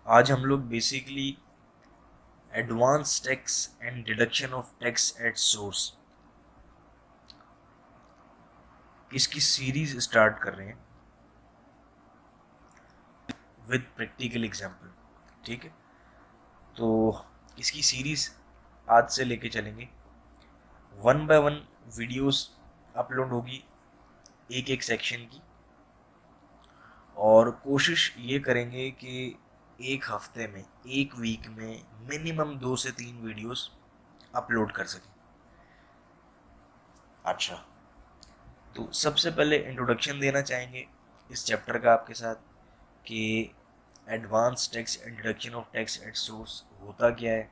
आज हम लोग basically advance tax and deduction of tax at source इसकी सीरीज स्टार्ट कर रहे हैं विद प्रैक्टिकल एग्जाम्पल। ठीक है, तो इसकी सीरीज आज से लेके चलेंगे। 1 बाय 1 वीडियोस अपलोड होगी एक एक सेक्शन की, और कोशिश ये करेंगे कि एक हफ्ते में, एक वीक में मिनिमम 2 से 3 वीडियोस अपलोड कर सकें। अच्छा, तो सबसे पहले इंट्रोडक्शन देना चाहेंगे इस चैप्टर का आपके साथ कि advance tax and deduction of tax at source होता क्या है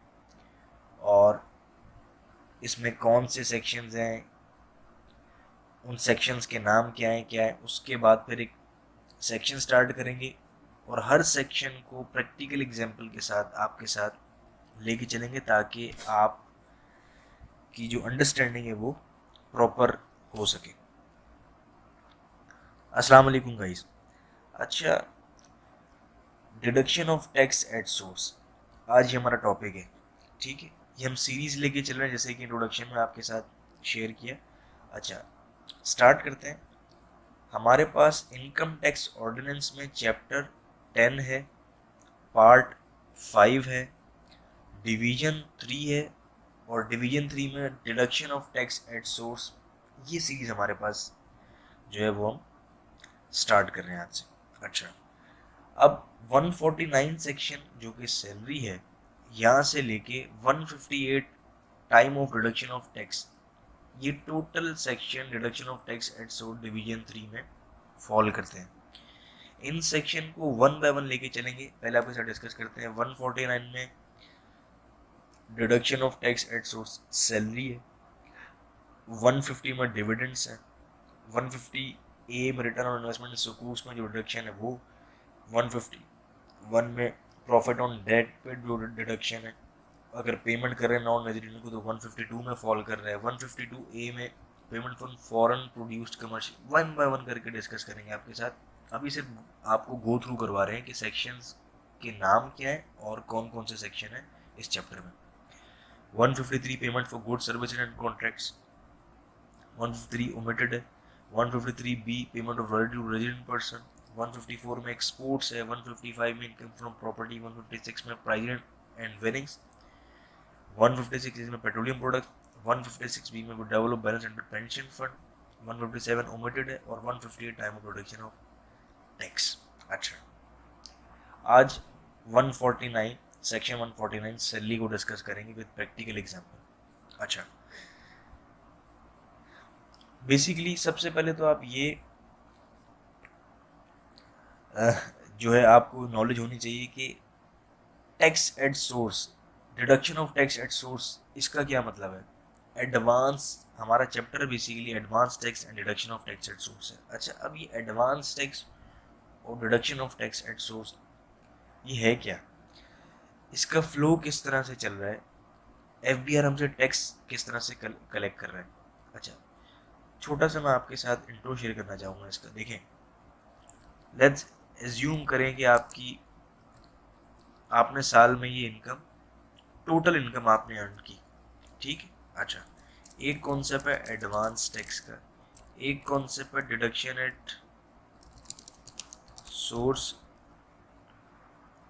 और इसमें कौन से सेक्शंस हैं, उन सेक्शंस के नाम क्या है। उसके बाद फिर एक सेक्शन स्टार्ट करेंगे और हर सेक्शन को प्रैक्टिकल एग्जाम्पल के साथ आपके साथ लेके चलेंगे ताकि आप की जो अंडरस्टैंडिंग है वो प्रॉपर हो सके। अस्सलाम वालेकुम गाइस। अच्छा, deduction of tax at source आज ये हमारा टॉपिक है। ठीक है, ये हम सीरीज लेके चल रहे हैं जैसे कि इंट्रोडक्शन में आपके साथ शेयर किया। अच्छा, स्टार्ट करते हैं। हमारे पास इनकम टैक्स ऑर्डिनेंस में चैप्टर 10 है, पार्ट 5 है, डिवीजन 3 है, और डिवीजन 3 में deduction of tax at source. ये सीरीज हमारे पास जो है वो हम स्टार्ट कर रहे हैं आज से। अच्छा, अब 149 सेक्शन जो कि सैलरी है, यहाँ से लेके 158 time of reduction of tax, ये total section reduction of tax at source division 3 में फॉल करते हैं। इन सेक्शन को 1 बाय 1 लेके चलेंगे। पहले आपके साथ डिस्कस करते हैं। 149 में deduction of tax at source salary है, 150 में डिविडेंड्स है, 150 ए में रिटर्न ऑन इन्वेस्टमेंट सुकूस में जो डिडक्शन है वो, 151 में प्रॉफिट ऑन डेट पे जो डिडक्शन है, अगर पेमेंट कर रहे हैं नॉन रेजिडेंट को तो 152 में फॉल कर रहा है। 152 ए में payment from foreign produced commercial. 1 by 1 करके डिस्कस करेंगे आपके साथ। अभी सिर्फ आपको गो थ्रू करवा रहे हैं कि सेक्शंस के नाम क्या है और कौन कौन से सेक्शन है इस चैप्टर में। 153 payment for goods services and contracts, 153 omitted है। 153 B payment of royalty to resident person, 154 में एक्सपोर्ट्स है, 155 में इनकम फ्रॉम प्रॉपर्टी, 156 में प्राइज एंड विनिंग्स, 156 में पेट्रोलियम प्रोडक्ट, 156 बी में develop balance under pension fund, 157 omitted है, और 158 time of production of tax. अच्छा, आज 149 सेक्शन 149 सैलरी को डिस्कस करेंगे विद प्रैक्टिकल एग्जांपल। अच्छा, बेसिकली सबसे पहले तो आप ये जो है आपको नॉलेज होनी चाहिए कि tax at source, deduction of tax at source, इसका क्या मतलब है। एडवांस, हमारा chapter basically advance tax and deduction of tax at source है। अच्छा, अब ये एडवांस टैक्स और deduction of tax at source ये है क्या, इसका फ्लो किस तरह से चल रहा है, एफबीआर हमसे टैक्स किस तरह से कलेक्ट कर रहा है। अच्छा, छोटा सा मैं आपके साथ इंट्रो शेयर करना चाहूँगा इसका। देखें, लेट्स एज्यूम करें कि आपने साल में ये इनकम, टोटल इनकम आपने अर्न की। ठीक है। अच्छा, एक कॉन्सेप्ट है एडवांस टैक्स का, एक कॉन्सेप्ट है डिडक्शन एट सोर्स,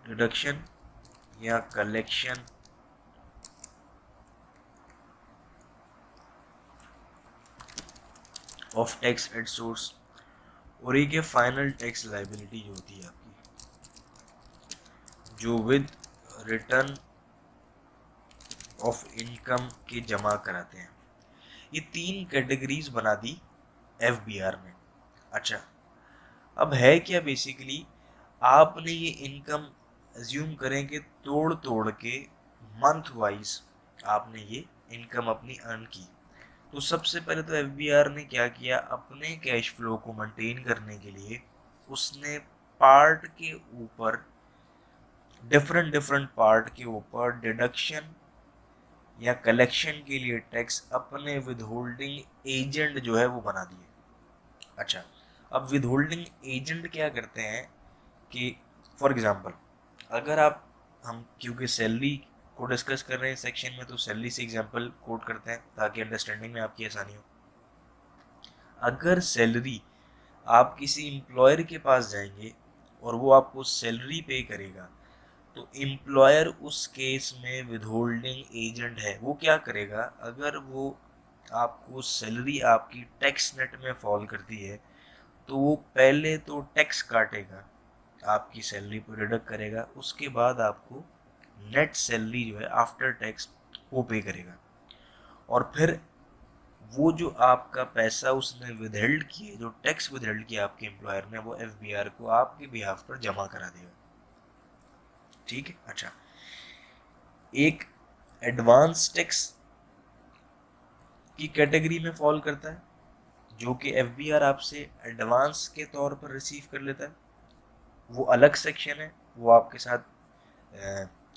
डिडक्शन या collection of tax at source, और एक है फाइनल टैक्स लाइबिलिटी जो होती है आपकी, जो विद रिटर्न ऑफ इनकम के जमा कराते हैं। ये 3 कैटेगरीज बना दी एफबीआर ने। अच्छा, अब है क्या, बेसिकली आपने ये इनकम एज्यूम करें कि तोड़ तोड़ के मंथ वाइज आपने ये इनकम अपनी अर्न की। तो सबसे पहले तो एफबीआर ने क्या किया, अपने कैश फ्लो को मेंटेन करने के लिए उसने पार्ट के ऊपर, डिफरेंट डिफरेंट पार्ट के ऊपर डिडक्शन या कलेक्शन के लिए टैक्स अपने विदहोल्डिंग एजेंट जो है वो बना दिए। अच्छा, अब विदहोल्डिंग एजेंट क्या करते हैं कि फॉर एग्जांपल, अगर आप, हम क्योंकि सैलरी को डिस्कस कर रहे हैं सेक्शन में, तो सैलरी से एग्जांपल कोट करते हैं ताकि अंडरस्टैंडिंग में आपकी आसानी हो। अगर सैलरी, आप किसी एम्प्लॉयर के पास जाएंगे और वो आपको सैलरी पे करेगा, तो एम्प्लॉयर उस केस में विदहोल्डिंग एजेंट है। वो क्या करेगा, अगर वो आपको सैलरी आपकी टैक्स नेट में फॉल करती है, तो वो पहले तो टैक्स काटेगा, आपकी सैलरी पर डिडक्ट करेगा, उसके बाद आपको नेट सैलरी जो है आफ्टर टैक्स वो पे करेगा। और फिर वो जो आपका पैसा उसने विदहेल्ड किए, जो टैक्स विदहेल्ड किया आपके एम्प्लॉयर ने, वो एफबीआर को आपके बिहाफ पर जमा करा देगा। ठीक है। अच्छा, एक एडवांस टैक्स की कैटेगरी में फॉल करता है, जो कि एफबीआर आपसे एडवांस के तौर पर रिसीव कर लेता है। वो अलग सेक्शन है, वो आपके साथ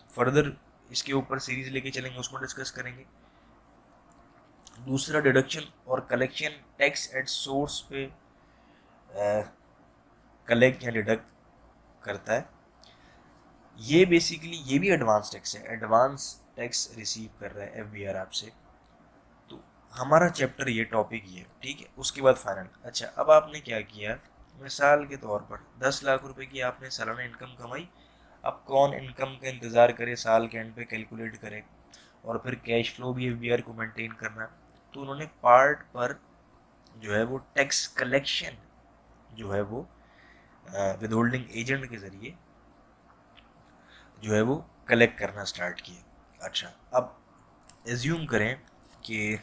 फर्दर इसके ऊपर सीरीज लेके चलेंगे, उसमें डिस्कस करेंगे। दूसरा, डिडक्शन और कलेक्शन टैक्स एट सोर्स पे कलेक्ट या डिडक्ट करता है। ये बेसिकली ये भी एडवांस टैक्स है, एडवांस टैक्स रिसीव कर रहा है एफबीआर आपसे। तो हमारा चैप्टर ये टॉपिक ये, ठीक है। उसके बाद फाइनल। अच्छा, अब आपने क्या किया, मिसाल के तौर पर 10 लाख रुपए की आपने सालाना इनकम कमाई। अब कौन इनकम का इंतज़ार करे, साल के एंड पे कैलकुलेट करे, और फिर कैश फ्लो भी एफबीआर को मेंटेन करना। तो उन्होंने पार्ट पर जो है वो टैक्स कलेक्शन जो है वो विदहोल्डिंग एजेंट के ज़रिए जो है वो कलेक्ट करना स्टार्ट किया। अच्छा, अब एज्यूम करें कि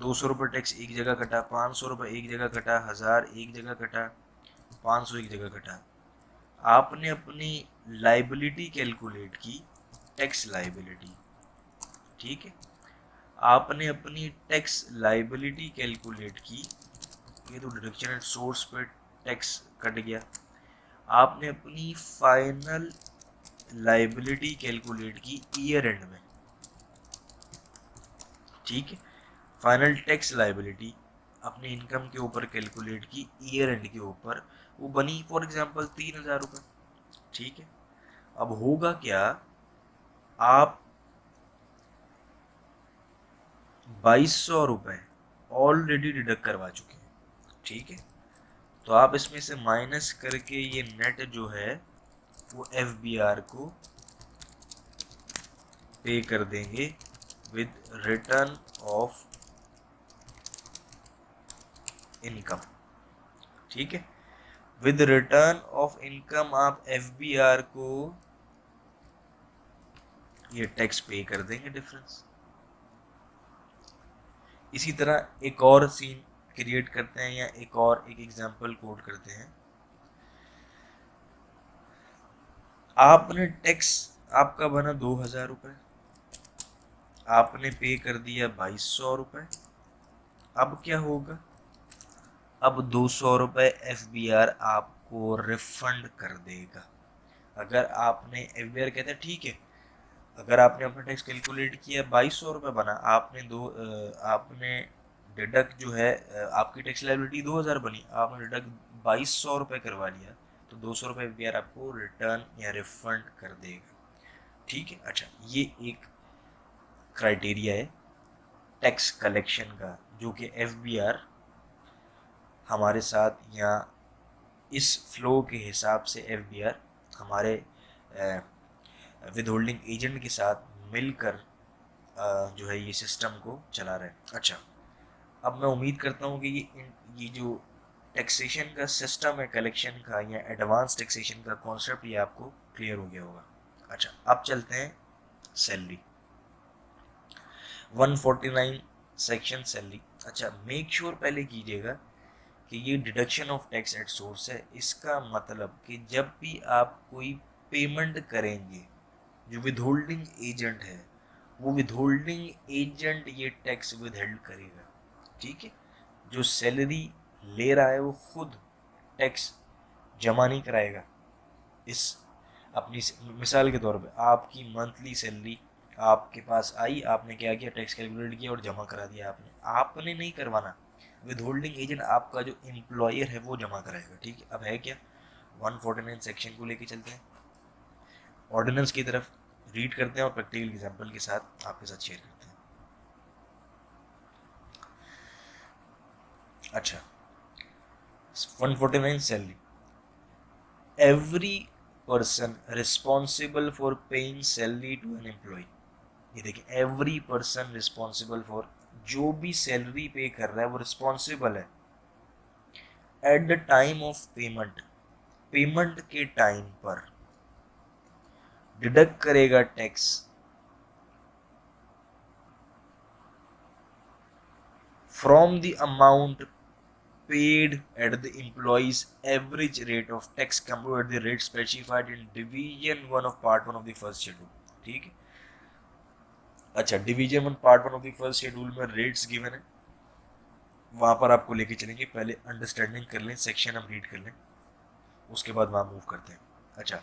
200 रुपये टैक्स एक जगह कटा, 500 रुपये एक जगह कटा, 1000 एक जगह कटा, 500 एक जगह कटा। आपने अपनी लाइबिलिटी कैलकुलेट की, टैक्स लाइबिलिटी, ठीक है। आपने अपनी टैक्स लाइबिलिटी कैलकुलेट की, ये तो डिडक्शन एट सोर्स पे टैक्स कट गया। आपने अपनी फाइनल लाइबिलिटी कैलकुलेट की ईयर एंड में, ठीक है। फाइनल टैक्स लाइबिलिटी अपने इनकम के ऊपर कैलकुलेट की ईयर एंड के ऊपर, वो बनी फॉर एग्जांपल 3000 रुपये, ठीक है। अब होगा क्या, आप 2200 रुपये ऑलरेडी डिडक्ट करवा चुके हैं, ठीक है। तो आप इसमें से माइनस करके ये नेट जो है वो एफबीआर को पे कर देंगे विद रिटर्न ऑफ इनकम, ठीक है। विद रिटर्न ऑफ इनकम आप एफबीआर को ये टैक्स पे कर देंगे डिफरेंस। इसी तरह एक और सीन क्रिएट करते हैं, या एक एग्जांपल कोट करते हैं। आपने टैक्स आपका बना 2000 रुपये, आपने पे कर दिया 2200 रुपये। अब क्या होगा, अब 200 रुपये एफबीआर आपको रिफंड कर देगा। अगर आपने, एफबीआर कहता है ठीक है, अगर आपने अपना टैक्स कैलकुलेट किया 2200 रुपये बना, आपने डिडक्ट जो है आपकी टैक्स लाइबिलिटी 2000 बनी, आपने डिडक्ट 2200 रुपये करवा लिया, तो 200 रुपये एफबीआर आपको रिटर्न या रिफंड कर देगा, ठीक है। अच्छा, ये एक क्राइटेरिया है टैक्स कलेक्शन का, जो कि एफबीआर हमारे साथ, या इस फ्लो के हिसाब से एफबीआर हमारे विदहोल्डिंग एजेंट के साथ मिलकर जो है ये सिस्टम को चला रहे हैं। अच्छा, अब मैं उम्मीद करता हूँ कि ये जो टैक्सेशन का सिस्टम है कलेक्शन का, या एडवांस टैक्सेशन का कॉन्सेप्ट, ये आपको क्लियर हो गया होगा। अच्छा, अब चलते हैं सैलरी 149 सेक्शन सैलरी। अच्छा, मेक श्योर पहले कीजिएगा कि ये deduction of tax at source है। इसका मतलब कि जब भी आप कोई पेमेंट करेंगे, जो विदहोल्डिंग एजेंट है, वो विदहोल्डिंग एजेंट ये टैक्स विदहेल्ड करेगा, ठीक है। जो सैलरी ले रहा है वो खुद टैक्स जमा नहीं कराएगा। इस अपनी मिसाल के तौर पे आपकी मंथली सैलरी आपके पास आई, आपने क्या किया, टैक्स कैलकुलेट किया और जमा करा दिया। आपने नहीं करवाना, विदहोल्डिंग एजेंट आपका जो एम्प्लॉयर है वो जमा कराएगा, ठीक है। अब है क्या, 149 सेक्शन को लेके चलते हैं। ऑर्डिनेंस की तरफ रीड करते हैं और प्रैक्टिकल एग्जांपल के साथ आपके साथ शेयर करते हैं। अच्छा, 149 salary, every person responsible for paying salary to an employ. ये देखिए, एवरी पर्सन रिस्पॉन्सिबल फॉर, जो भी सैलरी पे कर रहा है वो रिस्पॉन्सिबल है at the time of payment, payment के टाइम पर डिडक्ट करेगा tax from the amount paid at the employee's average rate of tax compared with the rate specified in division 1 of part 1 of the first schedule। ठीक है, अच्छा, division 1 part 1 of the first schedule में rates given है, वहां पर आपको लेके चलेंगे। पहले अंडरस्टैंडिंग कर लें, सेक्शन हम रीड कर लें, उसके बाद वहां मूव करते हैं। अच्छा,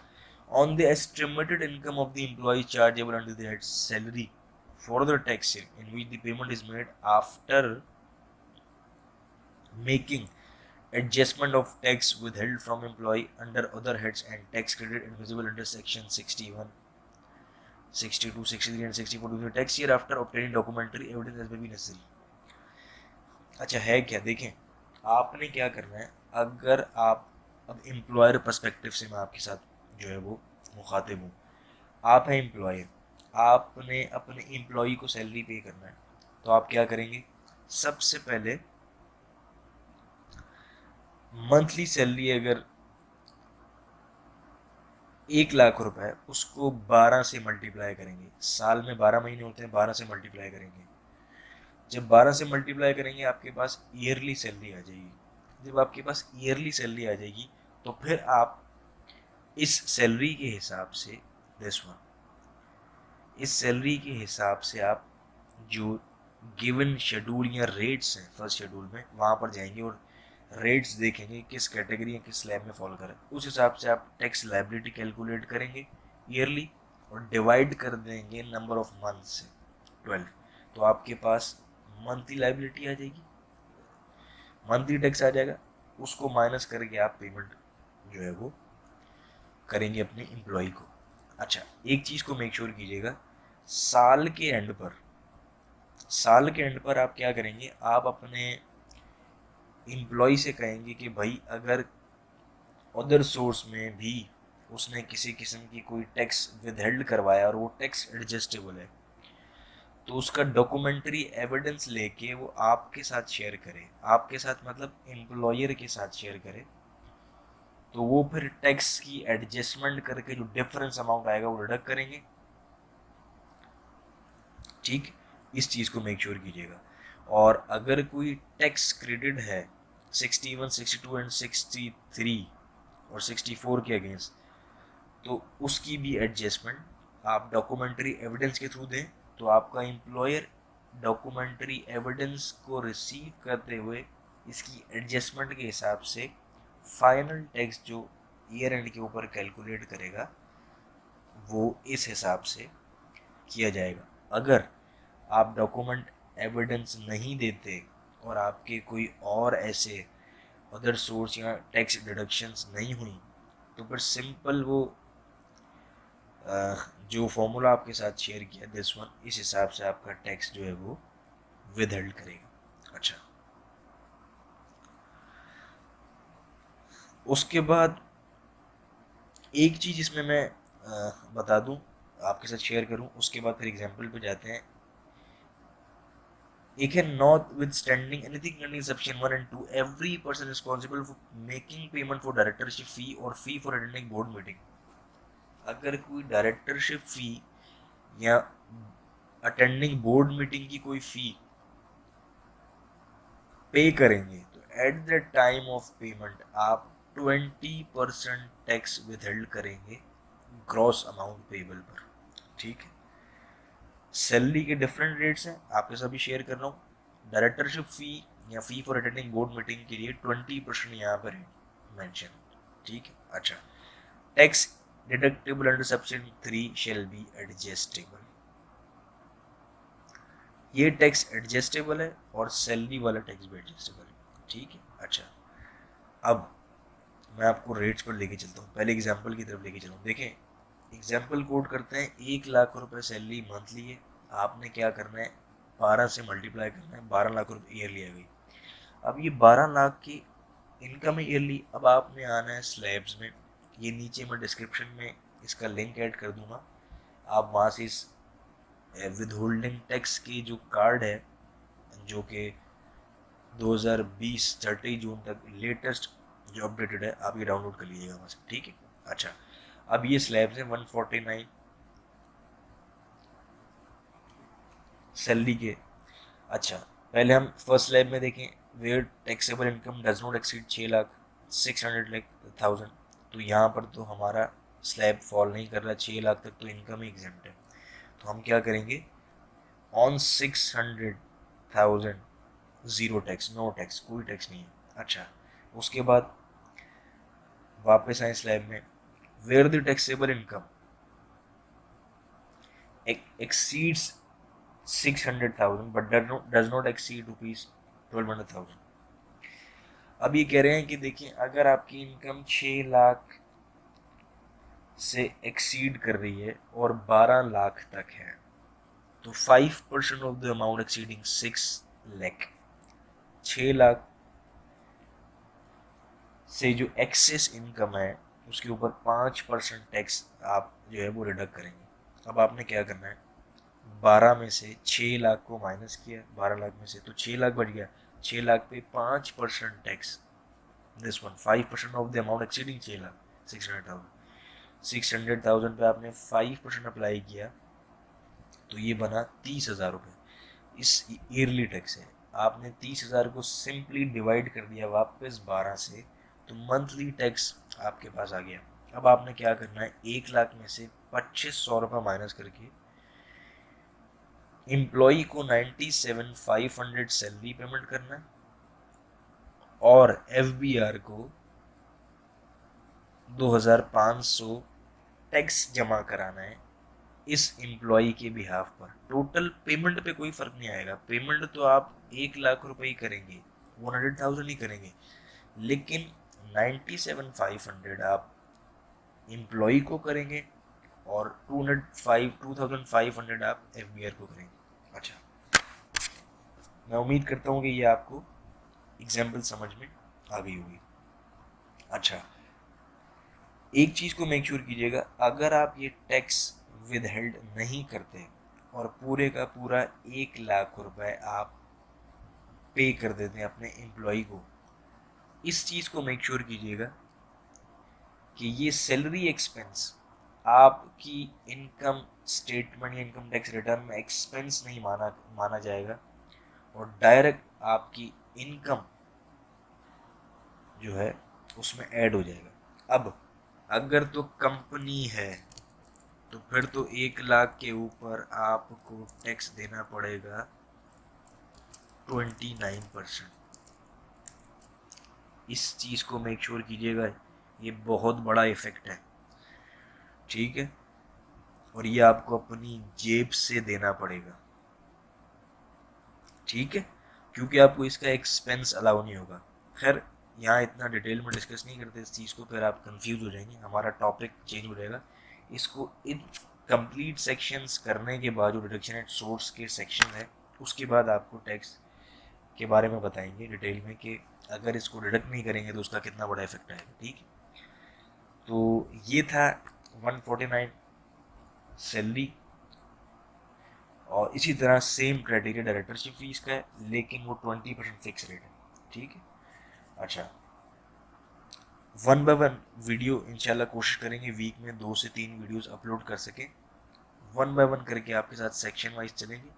on the estimated income of the employ chargeable under the head salary for the tax in which the payment is made after making adjustment of tax withheld from employee under other heads and tax credit invisible under section 61, 62, 63 and 64 during the tax year after obtaining documentary evidence as may be necessary। अच्छा, है क्या, देखें आपने क्या करना है। अगर आप, अब एम्प्लॉयर पर्सपेक्टिव से मैं आपके साथ जो है वो मुखातिब हूँ, आप हैं एम्प्लॉयर, आपने अपने एम्प्लॉई को सैलरी पे करना है, तो आप क्या करेंगे, सबसे पहले मंथली सैलरी अगर 1 लाख रुपए, उसको 12 से मल्टीप्लाई करेंगे। साल में 12 महीने होते हैं, 12 से मल्टीप्लाई करेंगे। जब 12 से मल्टीप्लाई करेंगे आपके पास ईयरली सैलरी आ जाएगी। जब आपके पास ईयरली सैलरी आ जाएगी तो फिर आप इस सैलरी के हिसाब से, दिस वन, इस सैलरी के हिसाब से आप जो गिवन शेड्यूल या रेट्स हैं फर्स्ट शेड्यूल में, वहाँ पर जाएंगे और रेट्स देखेंगे किस कैटेगरी या किस स्लैब में फॉलो करें। उस हिसाब से आप टैक्स लायबिलिटी कैलकुलेट करेंगे ईयरली और डिवाइड कर देंगे नंबर ऑफ मंथ से, 12। तो आपके पास मंथली लायबिलिटी आ जाएगी, मंथली टैक्स आ जाएगा, उसको माइनस करके आप पेमेंट जो है वो करेंगे अपने एम्प्लॉय को। अच्छा, एक चीज़ को मेक श्योर कीजिएगा, साल के एंड पर, साल के एंड पर आप क्या करेंगे, आप अपने एम्प्लॉय से कहेंगे कि भाई अगर अदर सोर्स में भी उसने किसी किस्म की कोई टैक्स विदहेल्ड करवाया और वो टैक्स एडजस्टेबल है, तो उसका डॉक्यूमेंट्री एविडेंस लेके वो आपके साथ शेयर करे, आपके साथ मतलब एम्प्लॉयर के साथ शेयर करे, तो वो फिर टैक्स की एडजस्टमेंट करके जो डिफरेंस अमाउंट आएगा वो डिडक्ट करेंगे। ठीक, इस चीज़ को मेक श्योर कीजिएगा। और अगर कोई टैक्स क्रेडिट है 61, 62 एंड 63 और 64 के अगेंस्ट, तो उसकी भी एडजस्टमेंट आप डॉक्यूमेंट्री एविडेंस के थ्रू दें, तो आपका एम्प्लॉयर डॉक्यूमेंट्री एविडेंस को रिसीव करते हुए इसकी एडजस्टमेंट के हिसाब से फाइनल टैक्स जो ईयर एंड के ऊपर कैलकुलेट करेगा वो इस हिसाब से किया जाएगा। अगर आप डॉक्यूमेंट एविडेंस नहीं देते और आपके कोई और ऐसे अदर सोर्स या टैक्स डिडक्शंस नहीं हुई, तो फिर सिंपल वो जो फॉर्मूला आपके साथ शेयर किया दिस वन, इस हिसाब से आपका टैक्स जो है वो विदहेल्ड करेगा। अच्छा, उसके बाद एक चीज़ इसमें मैं बता दूं, आपके साथ शेयर करूं, उसके बाद फिर एग्जांपल पे जाते हैं। एक है notwithstanding anything under section 1 and 2 every person responsible for making payment for directorship fee और fee for attending board meeting. अगर कोई डायरेक्टरशिप फी या अटेंडिंग बोर्ड मीटिंग की कोई फी पे करेंगे तो at the time of payment आप 20% टैक्स विदहेल्ड करेंगे ग्रॉस अमाउंट पेबल पर। ठीक है, सैलरी के डिफरेंट रेट्स हैं, आपके साथ भी शेयर कर रहा हूँ। डायरेक्टरशिप फी या फी फॉर अटेंडिंग बोर्ड मीटिंग के लिए 20% यहाँ पर है मेंशन। ठीक है, अच्छा, tax deductible under section 3 shall be adjustable. ये टैक्स एडजस्टेबल है और सैलरी वाला टैक्स भी एडजस्टेबल है। ठीक है, अच्छा, अब मैं आपको रेट्स पर लेके चलता हूँ, पहले एग्जांपल की तरफ लेके चलूँ। देखें, एग्जाम्पल कोड करते हैं, 1 लाख रुपए सैलरी मंथली है, आपने क्या करना है 12 से मल्टीप्लाई करना है, 12 लाख रुपए ईयरली आ गई। अब ये 12 लाख की इनकम है ईयरली। अब आपने आना है स्लैब्स में, ये नीचे मैं डिस्क्रिप्शन में इसका लिंक ऐड कर दूंगा, आप वहाँ से इस विद होल्डिंग टैक्स की जो कार्ड है जो कि 2020 30 जून तक लेटेस्ट जो अपडेटेड है, आप ये डाउनलोड कर लीजिएगा वहाँ से, ठीक है। अच्छा, अब ये स्लैब्स है 149 सैलरी के। अच्छा, पहले हम फर्स्ट स्लैब में देखें, where taxable income does not exceed 6,600,000। तो यहाँ पर तो हमारा स्लैब फॉल नहीं कर रहा, 6 लाख तक तो इनकम ही एग्जेम्प्ट है। तो हम क्या करेंगे, on 600,000 zero tax, no tax, कोई टैक्स नहीं है। अच्छा, उसके बाद वापस आए स्लैब में, where the taxable income exceeds 600,000 but does not exceed rupees 1200,000। अब ये कह रहे हैं कि देखिए, अगर आपकी इनकम 6 लाख से एक्सीड कर रही है और 12 लाख तक है, तो 5% of the amount exceeding 6 lakh, 6 lakh से जो एक्सेस इनकम है उसके ऊपर 5% टैक्स आप जो है वो डिडक्ट करेंगे। अब आपने क्या करना है, 12 में से 6 लाख को माइनस किया, 12 लाख में से तो 6 लाख बच गया, 6 लाख पे 5% tax, this one 5% of the amount exceeding 6 lakh 600,000 पे आपने 5% अप्लाई किया, तो ये बना 30,000 रुपये। इस ईयरली टैक्स है, आपने 30,000 को सिंपली डिवाइड कर दिया वापस 12 से, तो मंथली टैक्स आपके पास आ गया। अब आपने क्या करना है, 1 लाख में से 2500 रुपये माइनस करके एम्प्लॉई को 97,500 सैलरी पेमेंट करना है और एफबीआर को 2,500 टैक्स जमा कराना है इस एम्प्लॉई के बिहाफ पर। टोटल पेमेंट पे कोई फर्क नहीं आएगा, पेमेंट तो आप 1 लाख रुपए ही करेंगे, 100,000 ही करेंगे, लेकिन 97,500 आप एम्प्लॉई को करेंगे और 2,500 आप एफबीआर को करेंगे। अच्छा, मैं उम्मीद करता हूँ कि ये आपको एग्जाम्पल समझ में आ गई होगी। अच्छा, एक चीज़ को मेक श्योर कीजिएगा, अगर आप ये टैक्स विदहेल्ड नहीं करते और पूरे का पूरा 1 लाख रुपए आप पे कर देते हैं अपने एम्प्लॉय को, इस चीज़ को मेक श्योर कीजिएगा कि ये सैलरी एक्सपेंस आपकी इनकम स्टेटमेंट या इनकम टैक्स रिटर्न में एक्सपेंस नहीं माना जाएगा और डायरेक्ट आपकी इनकम जो है उसमें ऐड हो जाएगा। अब अगर तो कंपनी है तो फिर तो 1 लाख के ऊपर आपको टैक्स देना पड़ेगा 29%। इस चीज़ को मेक श्योर कीजिएगा, ये बहुत बड़ा इफेक्ट है, ठीक है, और ये आपको अपनी जेब से देना पड़ेगा, ठीक है, क्योंकि आपको इसका एक्सपेंस अलाउ नहीं होगा। खैर, यहाँ इतना डिटेल में डिस्कस नहीं करते इस चीज़ को, फिर आप कंफ्यूज हो जाएंगे, हमारा टॉपिक चेंज हो जाएगा। इसको इन कंप्लीट सेक्शंस करने के बाद जो डिडक्शन एट सोर्स के सेक्शन है उसके बाद आपको टैक्स के बारे में बताएंगे डिटेल में कि अगर इसको डिडक्ट नहीं करेंगे तो उसका कितना बड़ा इफेक्ट आएगा, ठीक है। तो ये था 149 सैलरी, और इसी तरह सेम क्राइटेरिया डायरेक्टरशिप फीस का है, लेकिन वो 20% फिक्स रेट है, ठीक है। अच्छा, 1 बाय 1 वीडियो इंशाल्लाह कोशिश करेंगे वीक में 2 से 3 वीडियोस अपलोड कर सकें, 1 बाय 1 करके आपके साथ सेक्शन वाइज चलेंगे।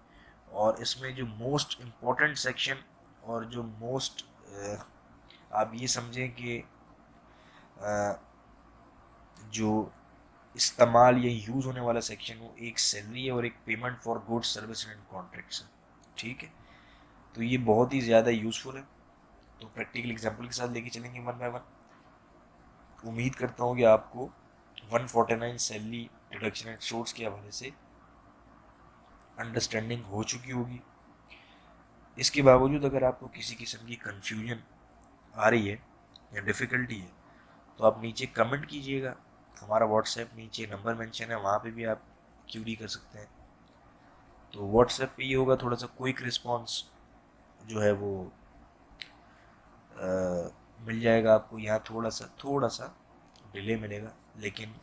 और इसमें जो मोस्ट इम्पोर्टेंट सेक्शन और जो मोस्ट आप ये समझें कि जो इस्तेमाल या यूज़ होने वाला सेक्शन हो, एक सैलरी है और एक payment for goods service and contracts है, ठीक है। तो ये बहुत ही ज़्यादा यूज़फुल है, तो प्रैक्टिकल एग्जांपल के साथ लेके चलेंगे 1 बाय 1। उम्मीद करता हूँ कि आपको 149 सैलरी डिडक्शन एंड सोर्स के हवाले से अंडरस्टैंडिंग हो चुकी होगी। इसके बावजूद अगर आपको किसी किस्म की कन्फ्यूजन आ रही है या डिफ़िकल्टी है तो आप नीचे कमेंट कीजिएगा, हमारा व्हाट्सएप नीचे नंबर मेंशन है, वहाँ पे भी आप क्यूरी कर सकते हैं। तो व्हाट्सएप पे ये होगा, थोड़ा सा क्विक रिस्पॉन्स जो है वो मिल जाएगा आपको। यहाँ थोड़ा सा डिले मिलेगा, लेकिन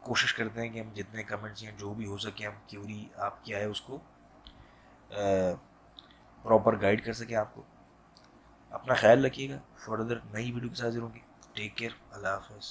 कोशिश करते हैं कि हम जितने कमेंट्स हैं जो भी हो सके हम क्यूरी आप क्या है उसको प्रॉपर गाइड कर सके आपको। अपना ख्याल रखिएगा, फर्दर नई वीडियो के साथ जरूर होंगे। टेक केयर, अल्लाह हाफ़िज़।